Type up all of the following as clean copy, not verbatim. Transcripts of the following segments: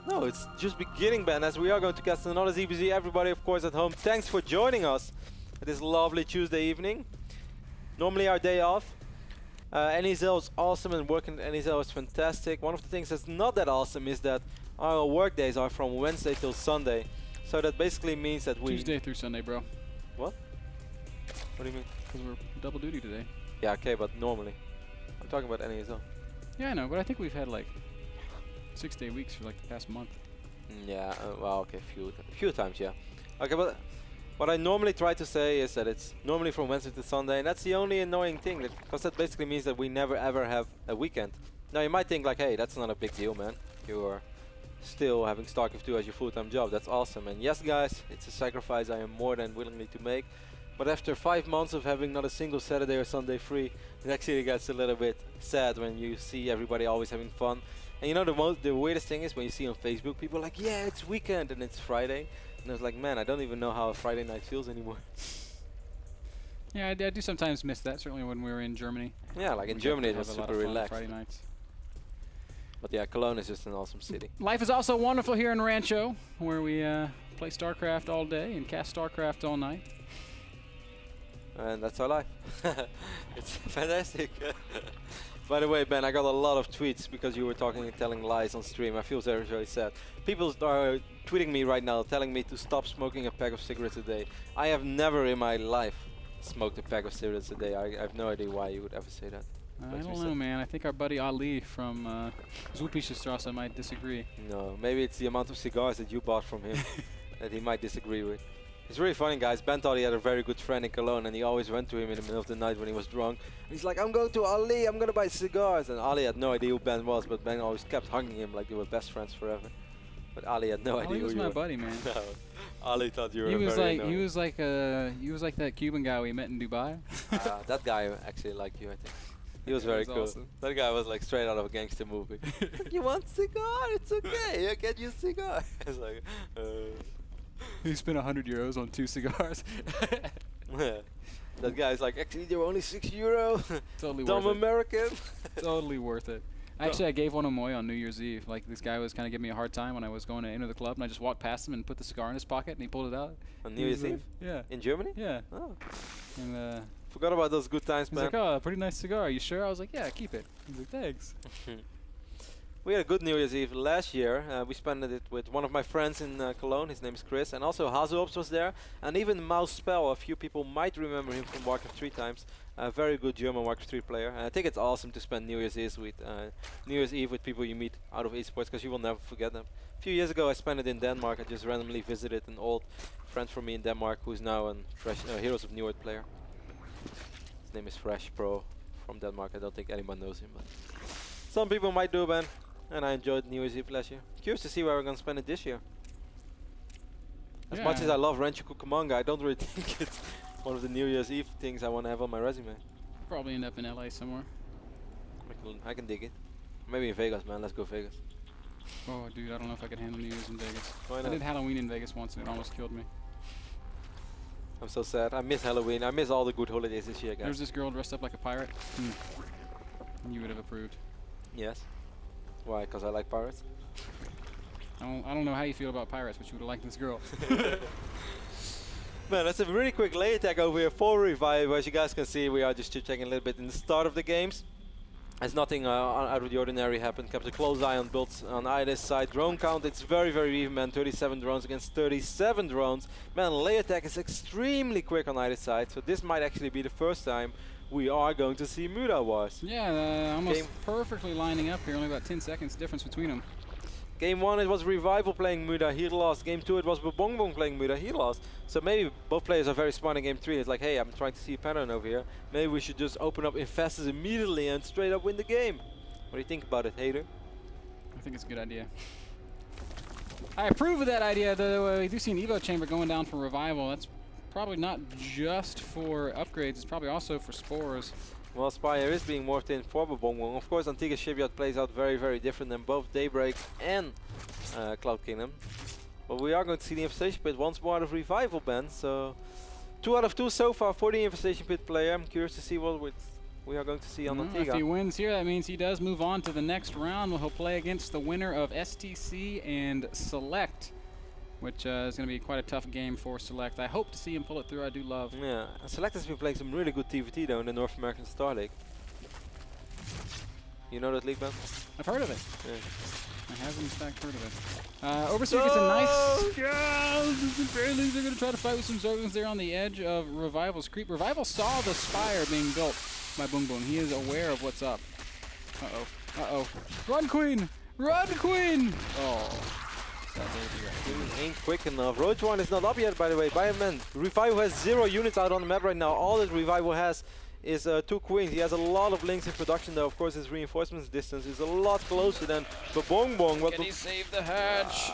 No, it's just beginning, Ben, as we are going to cast another ZvZ. Everybody, of course, at home, thanks for joining us this lovely Tuesday evening. Normally our day off. NEZL is awesome and working at NEZL is fantastic. One of the things that's not that awesome is that our work days are from Wednesday till Sunday. So that basically means that we... Tuesday through Sunday, bro. What? What do you mean? Because we're double duty today. Yeah, okay, but normally. I'm talking about NEZL. Yeah, I know, but I think we've had like 6-day weeks for like the past month. Yeah, well, okay, a few times, yeah. Okay, but what I normally try to say is that it's normally from Wednesday to Sunday, and that's the only annoying thing, because that basically means that we never ever have a weekend. Now you might think like, hey, that's not a big deal, man. You're still having Starcraft 2 as your full-time job. That's awesome. And yes, guys, it's a sacrifice I am more than willingly to make. But after 5 months of having not a single Saturday or Sunday free, it actually gets a little bit sad when you see everybody always having fun. And you know the weirdest thing is when you see on Facebook people are like, yeah, it's weekend and it's Friday. And I was like, man, I don't even know how a Friday night feels anymore. Yeah, I do sometimes miss that, certainly when we were in Germany. Yeah, like in Germany it was super relaxed. Friday nights. But yeah, Cologne is just an awesome city. Life is also wonderful here in Rancho, where we play StarCraft all day and cast StarCraft all night. And that's our life. It's fantastic. By the way, Ben, I got a lot of tweets because you were talking and telling lies on stream. I feel very, very sad. People are tweeting me right now, telling me to stop smoking a pack of cigarettes a day. I have never in my life smoked a pack of cigarettes a day. I have no idea why you would ever say that. I don't know, man. I think our buddy Ali from Zulpischstrasse might disagree. No, maybe it's the amount of cigars that you bought from him that he might disagree with. It's really funny, guys. Ben thought he had a very good friend in Cologne, and he always went to him in the middle of the night when he was drunk. And he's like, I'm going to Ali, I'm going to buy cigars. And Ali had no idea who Ben was, but Ben always kept hugging him like they were best friends forever. But Ali had no idea who you were. Ali was my buddy, man. No, Ali thought you were he was like that Cuban guy we met in Dubai. That guy actually liked you, I think. He was very cool. Awesome. That guy was like straight out of a gangster movie. You want cigar? It's okay. I get you a cigar. It's like, He spent 100 euros on 2 cigars. That guy's like, actually, they were only €6. Totally Dumb worth American. Totally worth it. Actually, I gave one to Moy on New Year's Eve. Like, this guy was kind of giving me a hard time when I was going to enter the club, and I just walked past him and put the cigar in his pocket, and he pulled it out. On New Year's Eve? Yeah. In Germany? Yeah. Oh. And Forgot about those good times, he's man. like, oh, pretty nice cigar. Are you sure? I was like, yeah, keep it. He's like, thanks. We had a good New Year's Eve last year. We spent it with one of my friends in Cologne. His name is Chris. And also Hazops was there. And even Mouse Spell, a few people might remember him from Warcraft 3 times. A very good German Warcraft 3 player. And I think it's awesome to spend New Year's Eve with people you meet out of esports, because you will never forget them. A few years ago I spent it in Denmark. I just randomly visited an old friend from me in Denmark who's now a Heroes of New Earth player. His name is Fresh Pro from Denmark. I don't think anyone knows him, but some people might do, man. And I enjoyed New Year's Eve last year. Curious to see where we're going to spend it this year. As much as I love Rancho Cucamonga, I don't really think it's one of the New Year's Eve things I want to have on my resume. Probably end up in LA somewhere. I can dig it. Maybe in Vegas, man. Let's go Vegas. Oh, dude, I don't know if I could handle New Year's in Vegas. Why not? I did Halloween in Vegas once, and it almost killed me. I'm so sad. I miss Halloween. I miss all the good holidays this year, guys. There's this girl dressed up like a pirate. You would have approved. Yes. Why? Because I like pirates? I don't know how you feel about pirates, but you would have liked this girl. Man, that's a really quick lay attack over here for Revive. As you guys can see, we are just chit-chatting a little bit in the start of the games. As nothing out of the ordinary happened. Kept a close eye on builds on either side. Drone count, it's very, very even, man. 37 drones against 37 drones. Man, lay attack is extremely quick on either side. So this might actually be the first time we are going to see Muda Wars. Yeah, almost perfectly lining up here. Only about 10 seconds difference between them. Game 1 it was Revival playing Muda, he lost. Game 2 it was Bboong playing Muda, he lost. So maybe both players are very smart in Game 3. It's like, hey, I'm trying to see a pattern over here. Maybe we should just open up Infestus immediately and straight up win the game. What do you think about it, Hater? I think it's a good idea. I approve of that idea, though. We do see an Evo chamber going down for Revival. That's probably not just for upgrades, it's probably also for spores. Well, Spire is being morphed in for Bboong. Of course, Antigua Shipyard plays out very, very different than both Daybreak and Cloud Kingdom. But we are going to see the Infestation Pit once more out of Revival, Ben. So 2 out of 2 so far for the Infestation Pit player. I'm curious to see what we are going to see on Well, Antigua. if he wins here, that means he does move on to the next round. He'll play against the winner of STC and Select, which is going to be quite a tough game for Select. I hope to see him pull it through. I do love. Yeah, Select has been playing some really good TVT though in the North American Star League. You know that league, Ben? I've heard of it. Yeah. I have in fact heard of it. Overseer gets a nice. Barely they're going to try to fight with some Zerglings there on the edge of Revival's creep. Revival saw the spire being built by Bboong. He is aware of what's up. Uh-oh. Uh-oh. Run, Queen! Run, Queen! Oh. He ain't quick enough. Roach 1 is not up yet, by the way. By a man. Revival has 0 units out on the map right now. All that Revival has is 2 queens. He has a lot of links in production though. Of course his reinforcements distance is a lot closer than Bboong. Can he save the hatch?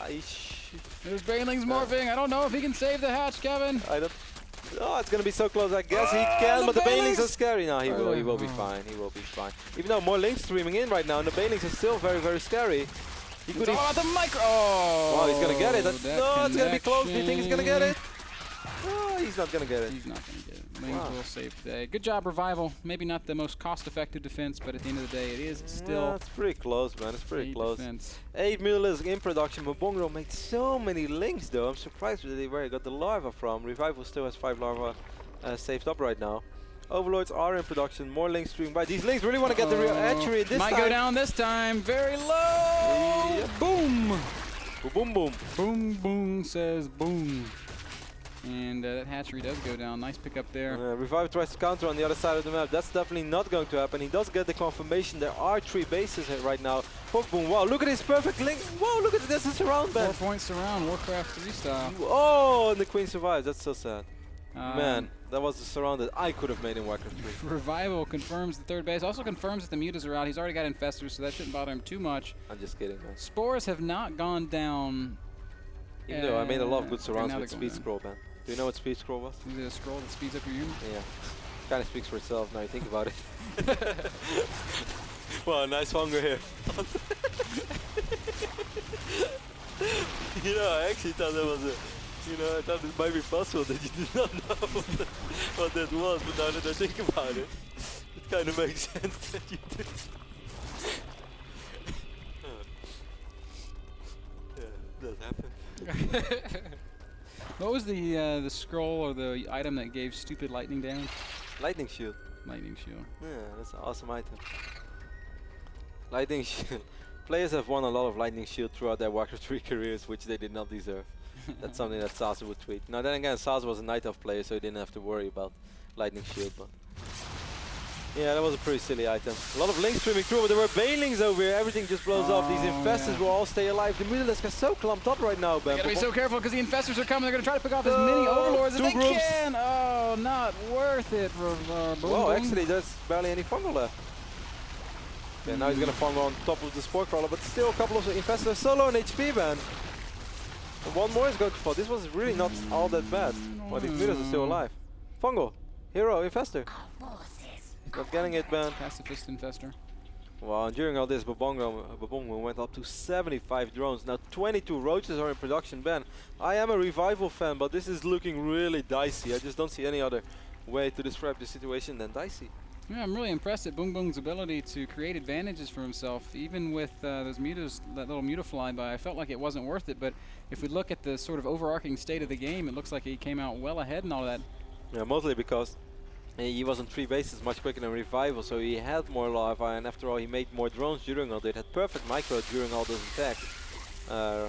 There's Banelings morphing. I don't know if he can save the hatch, Kevin. I don't. Oh, it's gonna be so close. I guess he can, but the Banelings are scary. No, he will be fine. He will be fine. Even though more links streaming in right now, and the Banelings are still very, very scary. He could all about the micro. Oh, wow, he's gonna get it. No, it's gonna be close. Do you think he's gonna get it? Oh, he's not gonna get it. He's not gonna get it. Lings will save the day. Good job, Revival. Maybe not the most cost-effective defense, but at the end of the day, it is still. Yeah, it's pretty close, man. It's pretty close. Defense. 8 mules in production. Bboong made so many links, though. I'm surprised with where he got the larva from. Revival still has 5 larva saved up right now. Overlords are in production. More links streaming by. These links really want to get the real hatchery this time. Might go down this time. Very low. Yep. Boom. Boom, boom. Boom, boom says boom. And that hatchery does go down. Nice pick up there. Revival tries to counter on the other side of the map. That's definitely not going to happen. He does get the confirmation. There are 3 bases here right now. Bboong. Wow, look at his perfect link. Whoa, look at this. It's a surround, man. 4 points surround. Warcraft 3 style. Oh, and the queen survives. That's so sad. Man, that was the surround that I could have made in Warcraft 3. Revival confirms the 3rd base. Also confirms that the mutas are out. He's already got infestors, so that shouldn't bother him too much. I'm just kidding, man. Spores have not gone down. Even though I made a lot of good surrounds right with speed scroll, man. Do you know what speed scroll was? Is it a scroll that speeds up your unit? Yeah. Kind of speaks for itself now you think about it. Wow, nice hunger here. You know, I actually thought that was a... You know, I thought it might be possible that you did not know what that was, but now that I think about it, it kind of makes sense that you did. Yeah, it does happen. What was the scroll or the item that gave stupid lightning damage? Lightning shield. Lightning shield. Yeah, that's an awesome item. Lightning shield. Players have won a lot of lightning shield throughout their Warcraft 3 careers, which they did not deserve. That's something that Sasa would tweet. Now then again, Sasa was a Night Elf player, so he didn't have to worry about lightning shield. But yeah, that was a pretty silly item. A lot of links streaming through, but there were banelings over here. Everything just blows off. These infestors will all stay alive. The Mutalisks are so clumped up right now, Ben. Gotta be so careful because the infestors are coming. They're gonna try to pick off as many overlords as they can. Oh, not worth it. Well, actually, there's barely any fungal left. Yeah, now he's gonna fungal on top of the spore crawler, but still a couple of infestors solo on HP, man. And one more is going to fall. This was really not all that bad. Well, these Mutas are still alive. Fungal, hero, infestor. Not getting it, man. Pacifist infestor. Well, during all this, Bboong went up to 75 drones. Now 22 roaches are in production, Ben. I am a Revival fan, but this is looking really dicey. I just don't see any other way to describe the situation than dicey. Yeah, I'm really impressed at Bboong's ability to create advantages for himself, even with those mutas, that little muta flying by. I felt like it wasn't worth it, but if we look at the sort of overarching state of the game, it looks like he came out well ahead and all that. Yeah, mostly because he was on 3 bases much quicker than Revival, so he had more larva, and after all he made more drones during all that. Had perfect micro during all those attacks. I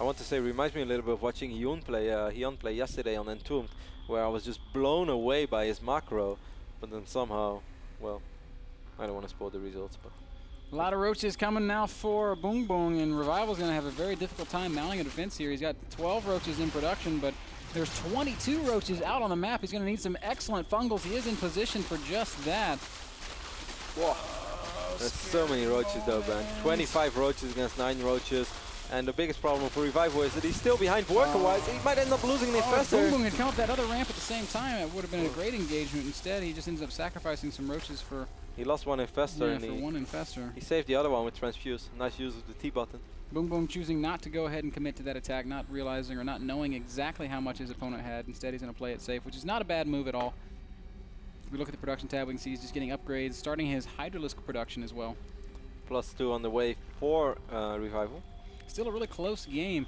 want to say, reminds me a little bit of watching Hyun play yesterday on Entombed, where I was just blown away by his macro, but then somehow, well, I don't want to spoil the results, but a lot of roaches coming now for Bboong, and Revival's going to have a very difficult time mounting a defense here. He's got 12 roaches in production, but there's 22 roaches out on the map. He's going to need some excellent fungals. He is in position for just that. Whoa. There's so many roaches though, man. 25 roaches against 9 roaches. And the biggest problem for Revival is that he's still behind worker-wise. He might end up losing the infestor. Bboong had come up that other ramp at the same time. It would have been a great engagement. Instead, he just ends up sacrificing some roaches for... He lost one infestor, and for one infestor. He saved the other one with Transfuse. Nice use of the T button. Bboong choosing not to go ahead and commit to that attack, not realizing or not knowing exactly how much his opponent had. Instead, he's going to play it safe, which is not a bad move at all. we look at the production tab, we can see he's just getting upgrades, starting his Hydralisk production as well. +2 on the way for Revival. Still a really close game.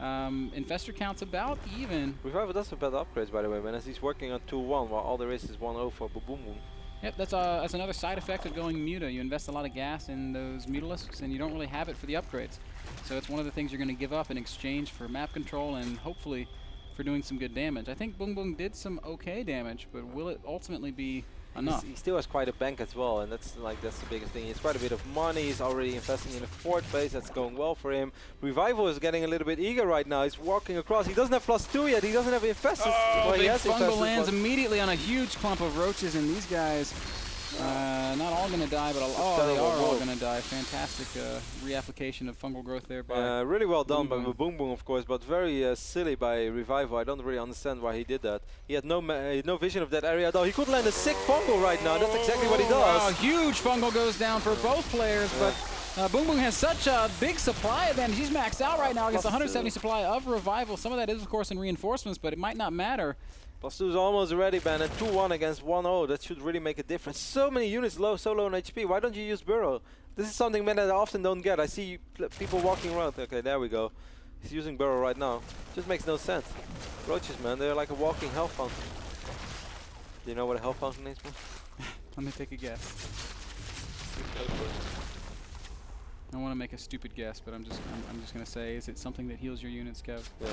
Infestor count's about even. Revival does have better upgrades, by the way, man, as he's working on 2-1, while all there is 1-0 for Bboong. Yep, that's another side effect of going Muta. You invest a lot of gas in those Mutalisks, and you don't really have it for the upgrades. So it's one of the things you're going to give up in exchange for map control and hopefully for doing some good damage. I think Bboong did some okay damage, but will it ultimately be enough? He still has quite a bank as well, and that's the biggest thing. He has quite a bit of money. He's already investing in a 4th base. That's going well for him. Revival is getting a little bit eager right now. He's walking across. He doesn't have +2 yet. He doesn't have infestors. Oh, well, big he has fungal infestors, lands immediately on a huge clump of roaches, and these guys not all going to die, but they are all going to die. Fantastic reapplication of fungal growth there by really well done by Bboong. Bboong, of course, but very silly by Revival. I don't really understand why he did that. He had no vision of that area, though. He could land a sick fungal right now. That's exactly what he does. Wow, huge fungal goes down for both players, but Bboong has such a big supply advantage. He's maxed out right now against 170 supply of Revival. Some of that is, of course, in reinforcements, but it might not matter. +2 is almost ready, Ben, and 2-1 against 1-0. That should really make a difference. So many units so low on HP. Why don't you use Burrow? This is something, man, that I often don't get. I see people walking around. Okay, there we go. He's using Burrow right now. Just makes no sense. Roaches, man, they're like a walking health fountain. Do you know what a health fountain is, man? Let me take a guess. I want to make a stupid guess, but I'm just gonna say, is it something that heals your units, Kev? Yeah.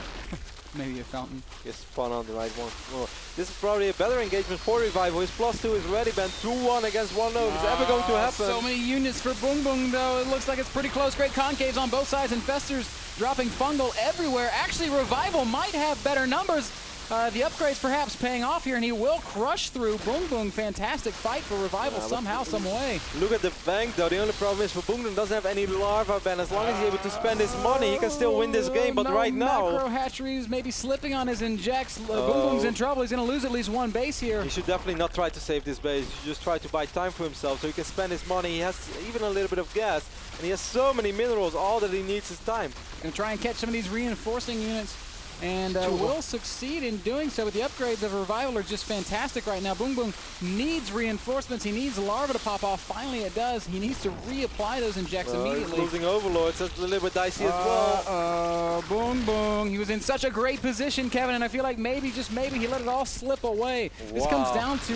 Maybe a fountain. Just spawn on the right one. Oh, this is probably a better engagement for Revival. His +2 is ready, Ben. 2-1 against 1-0. Is it ever going to happen? So many units for Bboong, though. It looks like it's pretty close. Great concaves on both sides. Infestors dropping fungal everywhere. Actually, Revival might have better numbers. The upgrades perhaps paying off here, and he will crush through Bboong. Fantastic fight for Revival somehow, some way. Look at the bank, though. The only problem is Bboong doesn't have any larva, Ben. As long as he's able to spend his money, he can still win this game. But right now, macro hatcheries maybe slipping on his injects. Bboong's in trouble. He's going to lose at least one base here. He should definitely not try to save this base. He should just try to buy time for himself so he can spend his money. He has even a little bit of gas, and he has so many minerals. All that he needs is time. Going to try and catch some of these reinforcing units. And will succeed in doing so, but the upgrades of Revival are just fantastic right now. Bboong needs reinforcements. He needs larva to pop off. Finally it does. He needs to reapply those injects immediately. He's losing Overlords. That's a little bit dicey as well. Bboong. He was in such a great position, Kevin, and I feel like maybe, just maybe, he let it all slip away. Wow. This comes down to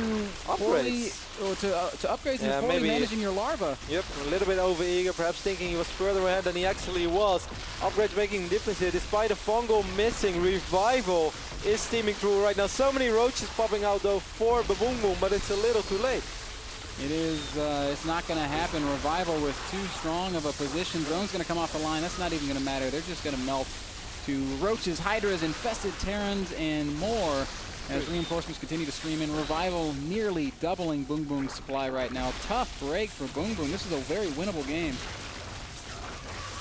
upgrades. To upgrades and poorly managing your larva. Yep, a little bit over-eager, perhaps thinking he was further ahead than he actually was. Upgrades making a difference here, despite a fungal missing. Revival is steaming through right now. So many roaches popping out, though, for Bboong, but it's a little too late. It is, it's not going to happen. Revival with too strong of a position. Drone's going to come off the line. That's not even going to matter. They're just going to melt to roaches, hydras, infested Terrans, and more. As reinforcements continue to stream in. Revival nearly doubling Bboong's supply right now. Tough break for Bboong. This is a very winnable game.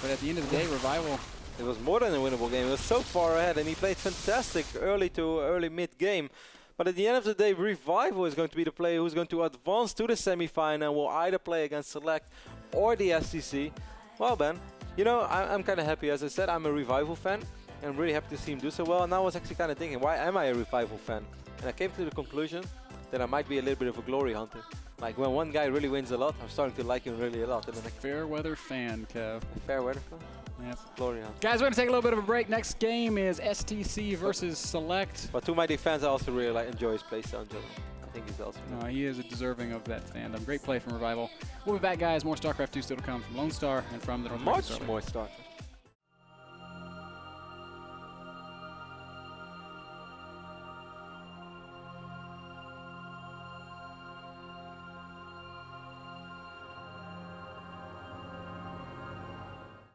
But at the end of the day, Revival... It was more than a winnable game. It was so far ahead, and he played fantastic early to early mid-game. But at the end of the day, Revival is going to be the player who's going to advance to the semi-final and will either play against Select or the SCC. Well, Ben, you know, I'm kind of happy. As I said, I'm a Revival fan. And I'm really happy to see him do so well. And I was actually kind of thinking, why am I a Revival fan? And I came to the conclusion that I might be a little bit of a glory hunter. Like when one guy really wins a lot, I'm starting to like him really a lot. And then fair weather fan, Kev. A fair weather fan? Yes. Glory hunter. Guys, we're going to take a little bit of a break. Next game is STC versus Select. But to my defense, I also really enjoy his playstyle in general. I think he's also no, he is deserving of that fandom. Great play from Revival. We'll be back, guys. More StarCraft 2 still to come from Lone Star and from the North American Much more StarCraft.